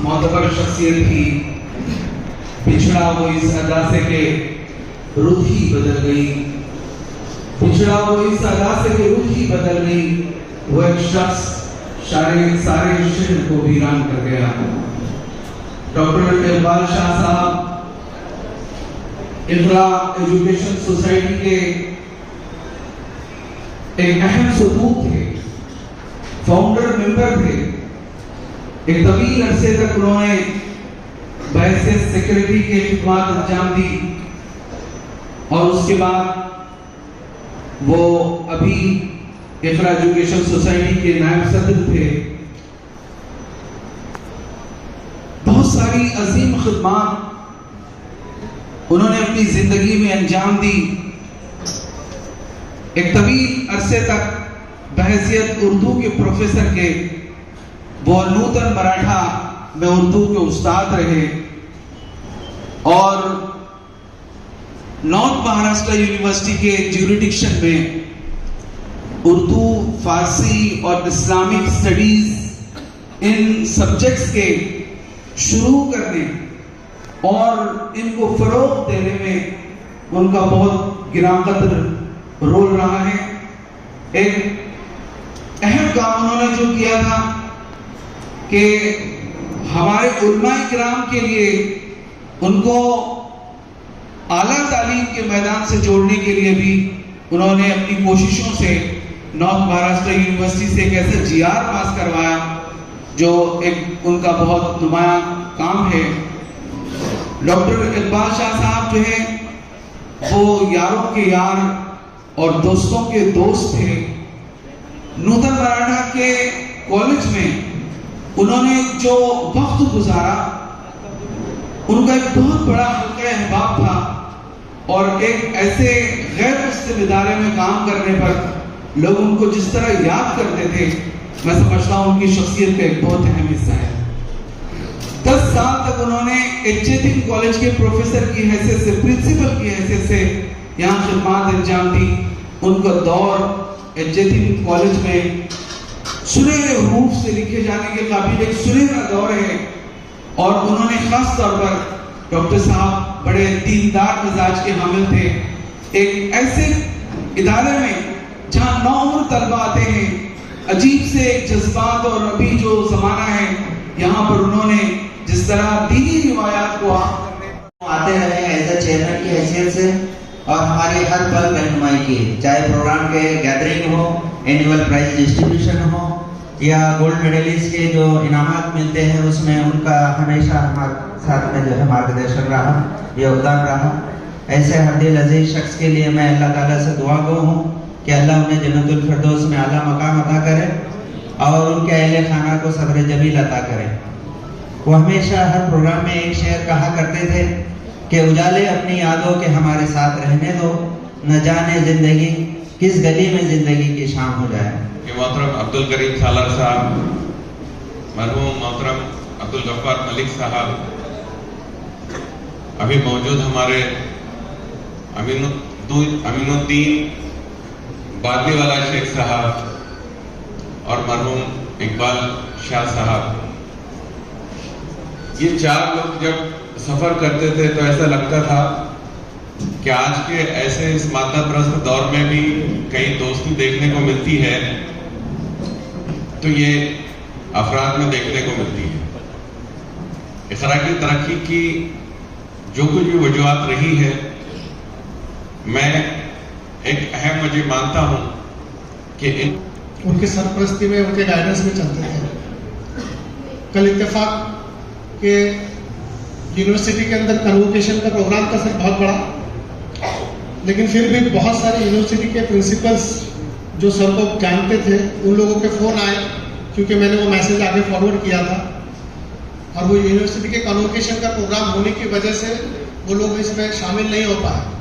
معتبر شخصیت تھی، پچھڑا وہ اس ادا سے کہ روح ہی بدل گئی، پچھڑا وہ اس ادا سے کہ روح ہی بدل گئی، وہ ایک شخص سارے شہر کو ویران کر گیا۔ ڈاکٹر اقبال شاہ صاحب اقرا ایجوکیشن سوسائٹی کے ایک اہم ستون تھے، فاؤنڈر ممبر تھے۔ ایک طویل عرصے تک انہوں نے بحیثیت سیکریٹری کے خدمات انجام دی، اور اس کے بعد وہ ابھی اقرا ایجوکیشن سوسائٹی کے نائب صدر تھے۔ بہت ساری عظیم خدمات انہوں نے اپنی زندگی میں انجام دی۔ ایک طویل عرصے تک بحیثیت اردو کے پروفیسر کے وہ نوتن مراٹھا میں اردو کے استاد رہے، اور نارتھ مہاراشٹر یونیورسٹی کے جیوریڈکشن میں اردو، فارسی اور اسلامک اسٹڈیز ان سبجیکٹس کے شروع کرنے اور ان کو فروغ دینے میں ان کا بہت گراں قدر رول رہا ہے۔ ایک اہم کام انہوں نے جو کیا تھا کہ ہمارے علماء کرام کے لیے ان کو اعلیٰ تعلیم کے میدان سے جوڑنے کے لیے بھی انہوں نے اپنی کوششوں سے نارتھ مہاراشٹر یونیورسٹی سے ایک ایسا جی آر پاس کروایا جو ایک ان کا بہت نمایاں کام ہے۔ ڈاکٹر اقبال شاہ صاحب جو ہیں وہ یاروں کے یار اور دوستوں کے دوست تھے۔ نوتن مراٹھا کے کالج میں انہوں نے جو وقت گزارا، ان کا ایک بہت بڑا حلقہ احباب تھا، اور ایک ایسے غیر مسلم ادارے میں کام کرنے پر لوگ ان کو جس طرح یاد کرتے تھے، میں سمجھتا ہوں ان کی شخصیت کا ایک بہت اہم حصہ ہے۔ 10 سال تک انہوں نے ایچ اے تھنگ کالج کے پروفیسر کی حیثیت سے، پرنسپل کی حیثیت سے یہاں خدمات انجام دی۔ ان کا دور ایچ اے تھنگ کالج میں سنہرے حروف سے لکھے جانے کے قابل ایک سنہرا دور ہے، اور انہوں نے خاص طور پر ڈاکٹر صاحب بڑے دیندار مزاج کے حامل تھے۔ ایک ایسے ادارے میں جہاں نوعمر طلبہ آتے ہیں، عجیب سے جذبات، اور ابھی جو زمانہ ہے یہاں پر انہوں نے جس طرح دینی روایات کو آتے رہے ایز اے چیئرمین کی حیثیت سے، اور ہماری ہر پل رہنمائی کی، چاہے پروگرام کے گیدرنگ ہو، اینول پرائز ڈسٹریبیوشن ہو، یا گولڈ میڈلسٹ کے جو انعامات ملتے ہیں اس میں ان کا ہمیشہ ہمارے ساتھ میں جو ہے مارگدرشن رہا، یوگدان رہا۔ ایسے ہر دل عزیز شخص کے لیے میں اللہ تعالیٰ سے دعا گو ہوں کہ اللہ انہیں جنت الفردوس میں اعلیٰ مقام عطا کرے، اور ان کے اہل خانہ کو صبر جمیل عطا کرے۔ وہ ہمیشہ ہر پروگرام میں ایک شعر کہا کرتے تھے کہ اجالے اپنی یادوں کے ہمارے ساتھ رہنے دو، نہ جانے زندگی کس گلی میں زندگی کی شام ہو جائے۔ کہ محترم عبد الکریم سالار صاحب، مرحوم محترم عبد الغفار ملک صاحب، ابھی موجود ہمارے امین الدین بادلی والا شیخ صاحب اور مرحوم اقبال شاہ صاحب، یہ 4 لوگ جب سفر کرتے تھے تو ایسا لگتا تھا کہ آج کے ایسے اس مادہ پرست دور میں بھی کئی دوستی دیکھنے کو ملتی ہے تو یہ افراد میں دیکھنے کو ملتی ہے۔ اقرا کی ترقی کی جو کچھ بھی وجوہات رہی ہے، میں ایک اہم وجہ مانتا ہوں کہ ان کی سرپرستی میں، ان کے گائیڈنس میں چلتے تھے۔ کل اتفاق کہ یونیورسٹی کے اندر کنووکیشن کا پروگرام تھا سر بہت بڑا، لیکن پھر بھی بہت سارے یونیورسٹی کے پرنسپلز جو سر کو جانتے تھے ان لوگوں کے فون آئے، کیونکہ میں نے وہ میسج آگے فارورڈ کیا تھا، اور وہ یونیورسٹی کے کنووکیشن کا پروگرام ہونے کی وجہ سے وہ لوگ اس میں شامل نہیں ہو پائے۔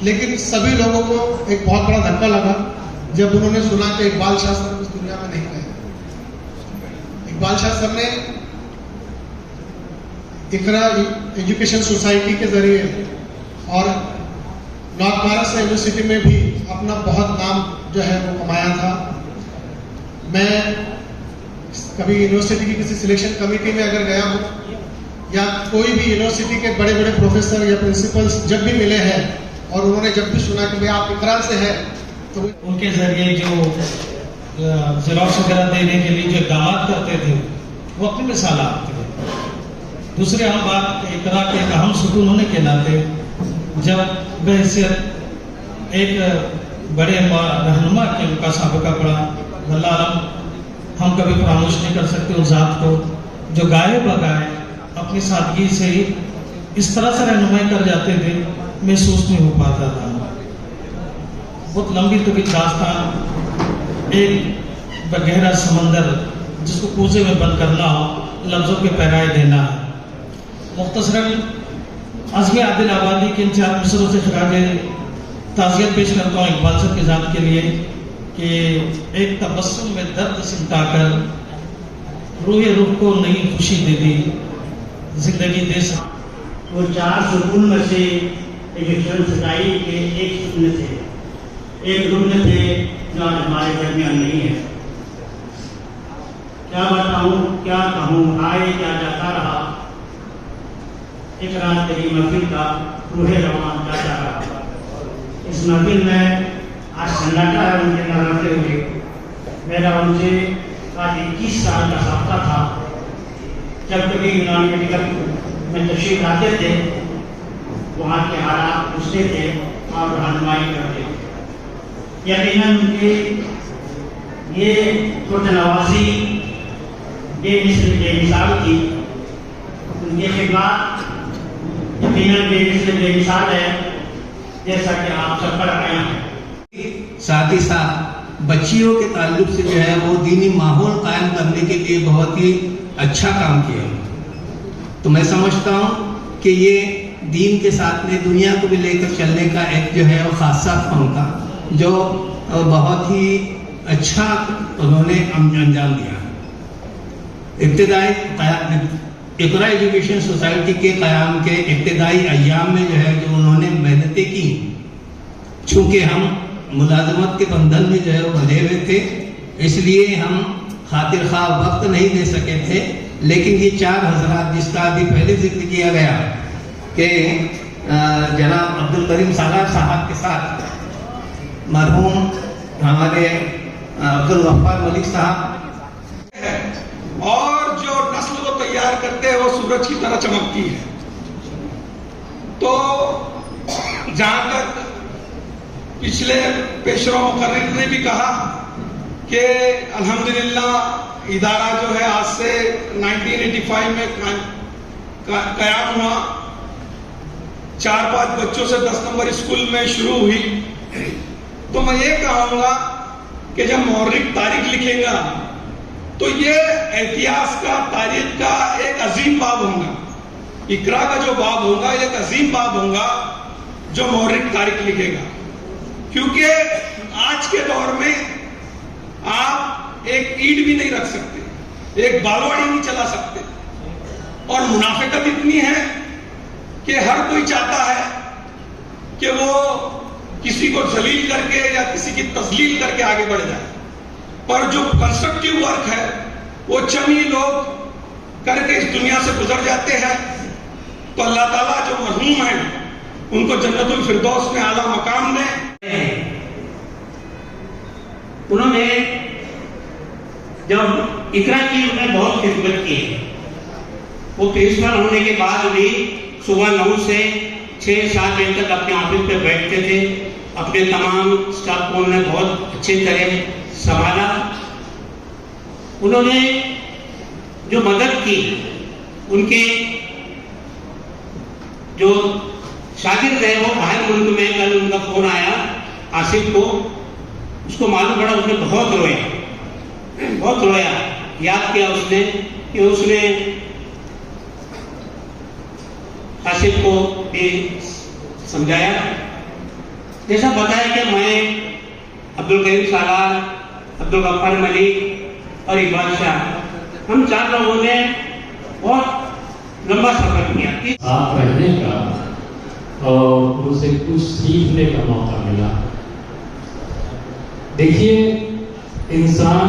لیکن سبھی لوگوں کو ایک بہت بڑا دھکا لگا جب انہوں نے سنا کہ اقبال شاہ صاحب اس دنیا میں نہیں رہے۔ اقبال شاہ صاحب نے اقرا ایجوکیشن سوسائٹی کے ذریعے اور نارتھ مہاراشٹر یونیورسٹی میں بھی اپنا بہت نام جو ہے وہ کمایا تھا۔ میں کبھی یونیورسٹی کی کسی سلیکشن کمیٹی میں اگر گیا ہوں یا کوئی بھی یونیورسٹی کے بڑے بڑے پروفیسر یا پرنسپلس جب بھی ملے ہیں اور انہوں نے جب بھی سنا کہ بھائی آپ اقرا سے ہیں تو ان کے ذریعے جو زیروکس وغیرہ دینے کے لیے جو اقدامات کرتے تھے وہ اپنی مثالات تھے. دوسری اہم بات اقرا کے ایک اہم ستون ہونے کے ناطے جب بحیثیت ایک بڑے رہنما کے ان کا سابقہ پڑا, اللہ عالم ہم کبھی فراموش نہیں کر سکتے اس ذات کو جو گائے بگائے اپنی سادگی سے اس طرح سے رہنمائی کر جاتے تھے, محسوس نہیں ہو پاتا تھا. بہت لمبی طویل داستان, ایک گہرا سمندر جس کو کوزے میں بند کرنا ہو, لفظوں کے پیرائے دینا. مختصراً عزم عادل آبادی کے ان 4 مصروں سے خراج تعزیت پیش کرتا ہوں اقبال صاحب کی ذات کے لیے کہ ایک تبسم میں درد سمٹا کر روح کو نئی خوشی دے دی, زندگی دے سکتی. وہ 4 ستون میں سے ایک سدائی کے ایک ستون تھے, ایک رکن تھے جو آج ہمارے درمیان نہیں ہے. کیا بتاؤں کیا کہوں, آئے کیا جاتا رہا, ایک رات تیری محفل کا روح رواں جاتا رہا. اس محفل میں آج سناٹا ہے ان کے نہ رہتے ہوئے. میرا ان سے آج 21 سال کا رابطہ تھا. جب کبھی یونان میڈیکل میں تشریف لاتے تھے وہاں کے حالات پوچھتے تھے اور رہنمائی کرتے تھے. یقیناً ان کی یہ خود نوازی بے مثال تھی. ان کی خدمات یقیناً بے مثال ہے, جیسا کہ آپ سب پر آئے ہیں. ساتھ ہی ساتھ بچیوں کے تعلق سے جو ہے وہ دینی ماحول قائم کرنے کے لیے بہت ہی اچھا کام کیا. تو میں سمجھتا ہوں کہ یہ دین کے ساتھ میں دنیا کو بھی لے کر چلنے کا ایک جو ہے وہ خاصہ فن کا جو بہت ہی اچھا انہوں نے انجام دیا. ابتدائی اقرا ایجوکیشن سوسائٹی کے قیام کے ابتدائی ایام میں جو ہے جو انہوں نے محنتیں کی, چونکہ ہم ملازمت کے بندھن میں جو ہے وہ بندھے ہوئے تھے اس لیے ہم خاطر خواہ وقت نہیں دے سکے تھے. لیکن یہ 4 حضرات جس کا ابھی پہلے ذکر کیا گیا کہ جناب عبد الکریم سالار صاحب کے ساتھ مرحوم ہمارے عبد الغفار ملک صاحب اور جو نسل کو تیار کرتے ہیں وہ سورج کی طرح چمکتی ہے. تو جہاں تک پچھلے پیشرو مقرر نے بھی کہا کہ الحمدللہ ادارہ جو ہے آج سے 1985 میں قیام ہوا. 4-5 بچوں سے 10 نمبر اسکول میں شروع ہوئی. تو میں یہ کہوں گا کہ جب مورخ تاریخ لکھے گا تو یہ اتہاس کا تاریخ کا ایک عظیم باب ہوگا. اقرا کا جو باب ہوگا ایک عظیم باب ہوگا جو مورخ تاریخ لکھے گا. کیونکہ آج کے دور میں آپ ایک اینٹ بھی نہیں رکھ سکتے, ایک بالواڑی نہیں چلا سکتے, اور منافقت اتنی ہے کہ ہر کوئی چاہتا ہے کہ وہ کسی کو ذلیل کر کے یا کسی کی تذلیل کر کے آگے بڑھ جائے. پر جو کنسٹرکٹیو ورک ہے وہ چند ہی لوگ کر کے اس دنیا سے گزر جاتے ہیں. تو اللہ تعالیٰ جو مرحوم ہیں ان کو جنت الفردوس میں اعلیٰ مقام دیں. انہوں نے جب اقرا کی انہیں بہت خدمت کی. وہ پرنسپل ہونے کے بعد بھی صبح 9 سے 6-7 بجے تک اپنے آفس پہ بیٹھتے تھے. اپنے تمام اسٹاف کو انہوں نے بہت اچھے طرح سنبھالا. انہوں نے جو مدد کی, ان کے جو شاگرد ہے وہ باہر ملک میں, کل ان کا فون آیا آصف کو, اس کو معلوم پڑا, اس نے بہت رویا. یاد کیا اس نے کہ اس نے آصف کو بھی سمجھایا. جیسا بتایا کہ میں عبد الکریم سالار, عبد الغفار ملک اور اقبال شاہ, ہم 4 لوگوں نے بہت لمبا سفر کیا. ساتھ رہنے کا اور ان سے کچھ سیکھنے کا موقع ملا. دیکھیے, انسان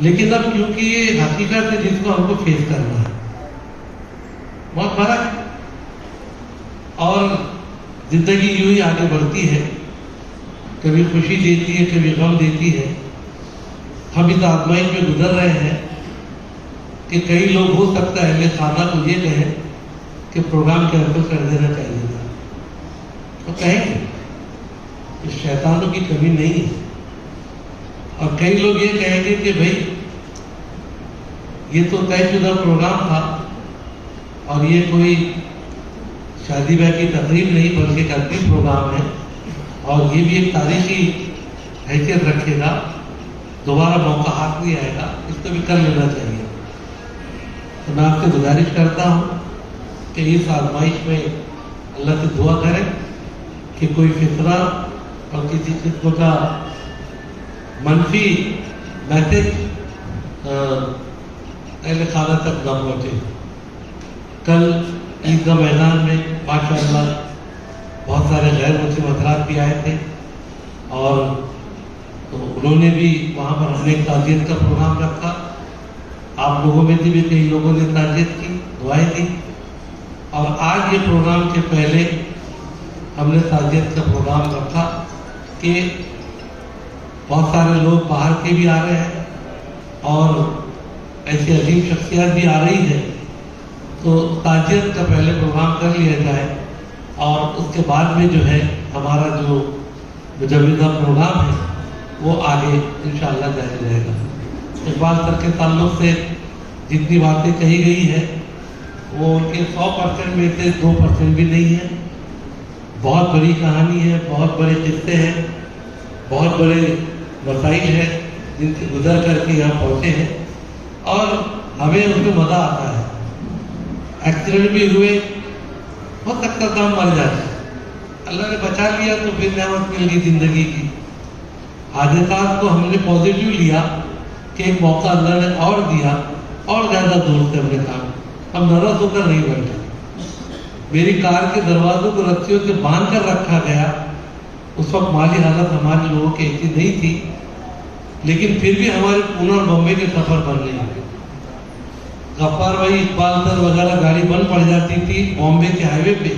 لیکن اب کیونکہ یہ حقیقت ہے جس کو ہم کو فیس کرنا ہے، بہت فرق ہے، اور زندگی یوں ہی آگے بڑھتی ہے، کبھی خوشی دیتی ہے کبھی غم دیتی ہے۔ ہم اس آزمائش میں گزر رہے ہیں کہ کئی لوگ ہو سکتا ہے اہل خانہ کو یہ کہیں کہ پروگرام کینسل کر دینا چاہیے تھا، تو کہیں گے کہ شیطانوں کی کمی نہیں ہے، اور کئی لوگ یہ کہیں گے کہ بھائی یہ تو طے شدہ پروگرام تھا اور یہ کوئی شادی بیاہ کی تقریب نہیں بلکہ ایک ادبی پروگرام ہے، اور یہ بھی ایک تاریخی حیثیت رکھے گا، دوبارہ موقع ہاتھ نہیں آئے گا، اس کو بھی کر لینا چاہیے۔ تو میں آپ سے گزارش کرتا ہوں کہ اس آزمائش میں اللہ سے دعا کریں کہ کوئی فطرہ اور کسی قسم کا منفی میسج اہل خانہ تک نہ پہنچے۔ کل عیدگاہ میدان میں ماشاءاللہ بہت سارے غیر مسلم حضرات بھی آئے تھے، اور انہوں نے بھی وہاں پر ہم نے ایک تعزیت کا پروگرام رکھا۔ آپ لوگوں میں سے بھی کئی لوگوں نے تعزیت کی، دعائیں دی، اور آج یہ پروگرام کے پہلے ہم نے تعزیت کا پروگرام رکھا کہ بہت سارے لوگ باہر کے بھی آ رہے ہیں اور ایسی عظیم شخصیات بھی آ رہی ہے، تو تعزیت کا پہلے پروگرام کر لیا جائے، اور اس کے بعد میں جو ہے ہمارا جو مجوزہ پروگرام ہے وہ آگے انشاءاللہ جاری رہے گا۔ اقبال سر کے تعلق سے جتنی باتیں کہی گئی ہے وہ ان کے 100% میں سے 2% بھی نہیں ہے۔ بہت بڑی کہانی ہے، بہت بڑے قصے ہیں، بہت بڑے مسائل ہیں جن سے گزر کر کے یہاں پہنچے ہیں، اور ہمیں اس میں مزہ آتا ہے۔ ایکسیڈنٹ بھی ہوئے، ہو سکتا تھا ہم مر جاتے، اللہ نے بچا لیا تو پھر نعمت مل گئی زندگی کی۔ حادثات کو ہم نے پازیٹیو لیا کہ ایک موقع اللہ نے اور دیا، اور زیادہ دور سے ہم نے کہا ہم ناراض ہو کر نہیں بیٹھے۔ میری کار کے دروازوں کو رسیوں سے باندھ کر رکھا گیا، اس وقت مالی حالت ہمارے لوگوں کی ایسی نہیں تھی، لیکن پھر بھی ہمارے پونے اور بمبے کے سفر بن رہے ہیں۔ غفار بھائی، اقبال سر وغیرہ گاڑی بند پڑ جاتی تھی بامبے کے ہائی وے پہ،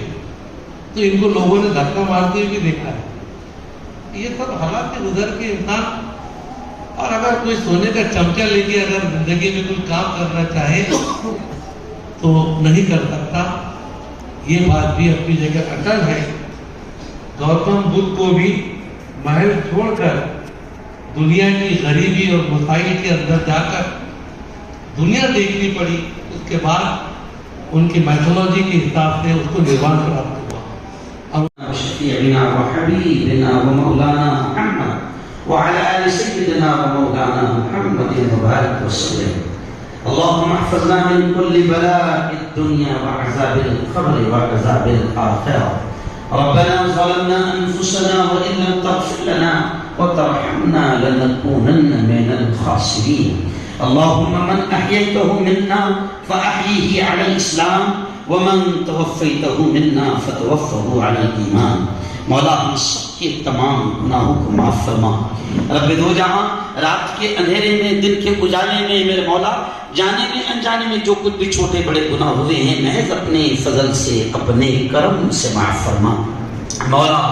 تو ان کو لوگوں نے دھکا مارتے ہوئے بھی دیکھا ہے۔ یہ سب حالات سے گزر کے انسان، اور اگر کوئی سونے کا چمچہ لے کے اگر زندگی میں کوئی کام کرنا چاہے تو نہیں کر سکتا، یہ بات بھی اپنی جگہ اٹل ہے۔ گوتم بدھ کو بھی محل چھوڑ کر دنیا کی غریبی اور مسائل کے اندر جا کر دنیا دیکھنی پڑی، اس کے بعد ان کی میتھولوجی کے حساب سے اس کو نروان پراپت ہوا۔ شفیعنا وحبیبنا ومولانا محمد وعلى آل سيدنا ومولانا محمد مبارك وسلم. اللهم احفظنا من كل بلاء الدنيا وعذاب القبر وعذاب الآخرة. ربنا ظلمنا أنفسنا وإن لم تغفر لنا وترحمنا لنكونن من الخاسرين. اللهم من أحييته منا فأحيه على الإسلام ومن توفيته منا فتوفه على الإيمان. مولا ہم سب کے تمام گناہوں کو معاف فرما۔ رب دو جہاں، رات کے اندھیرے میں، دن کے اجالے میں، میرے مولا جانے میں انجانے میں جو کچھ بھی چھوٹے بڑے گناہ ہوئے ہیں محض اپنے فضل سے، اپنے کرم سے معاف فرما۔ مولا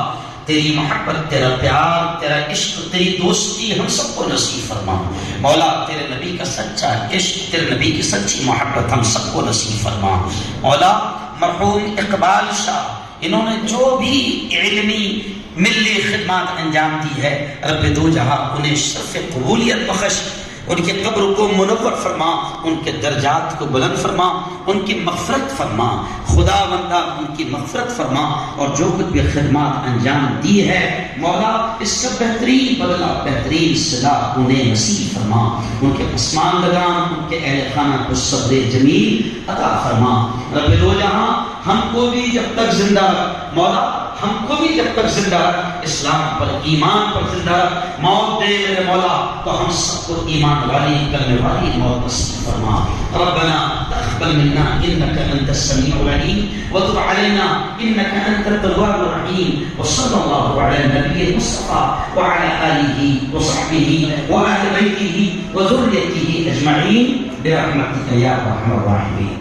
تیری محبت، تیرا پیار، تیرا عشق، تیری دوستی ہم سب کو نصیب فرما۔ مولا تیرے نبی کا سچا عشق، تیرے نبی کی سچی محبت ہم سب کو نصیب فرما۔ مولا مرحوم اقبال شاہ، انہوں نے جو بھی علمی ملی خدمات انجام دی ہے، رب دو جہاں انہیں شرف قبولیت بخش، ان کے قبر کو منور فرما، ان کے درجات کو بلند فرما، ان کی مغفرت فرما، خدا بندہ ان کی مغفرت فرما، اور جو کچھ بھی خدمات انجام دی ہے مولا اس کا بہترین بدلہ، بہترین صدا انہیں نصیب فرما۔ ان کے پسماندگان، ان کے اہل خانہ کو صبر جمیل عطا فرما۔ رب دو جہاں ہم کو بھی جب تک زندہ مولا ہم کو بھی جب تک زندہ رکھ، اسلام پر ایمان پر زندہ رکھ، موت دے میرے مولا تو ہم سب کو ایمان والی کرنے والی موت نصیب فرما۔ ربنا تقبل منا انك انت السميع العليم وتب علينا انك انت التواب الرحيم، وصلى الله على النبي المصطفى وعلى اله وصحبه واهل بيته وذريته اجمعين برحمتك يا ارحم الراحمين۔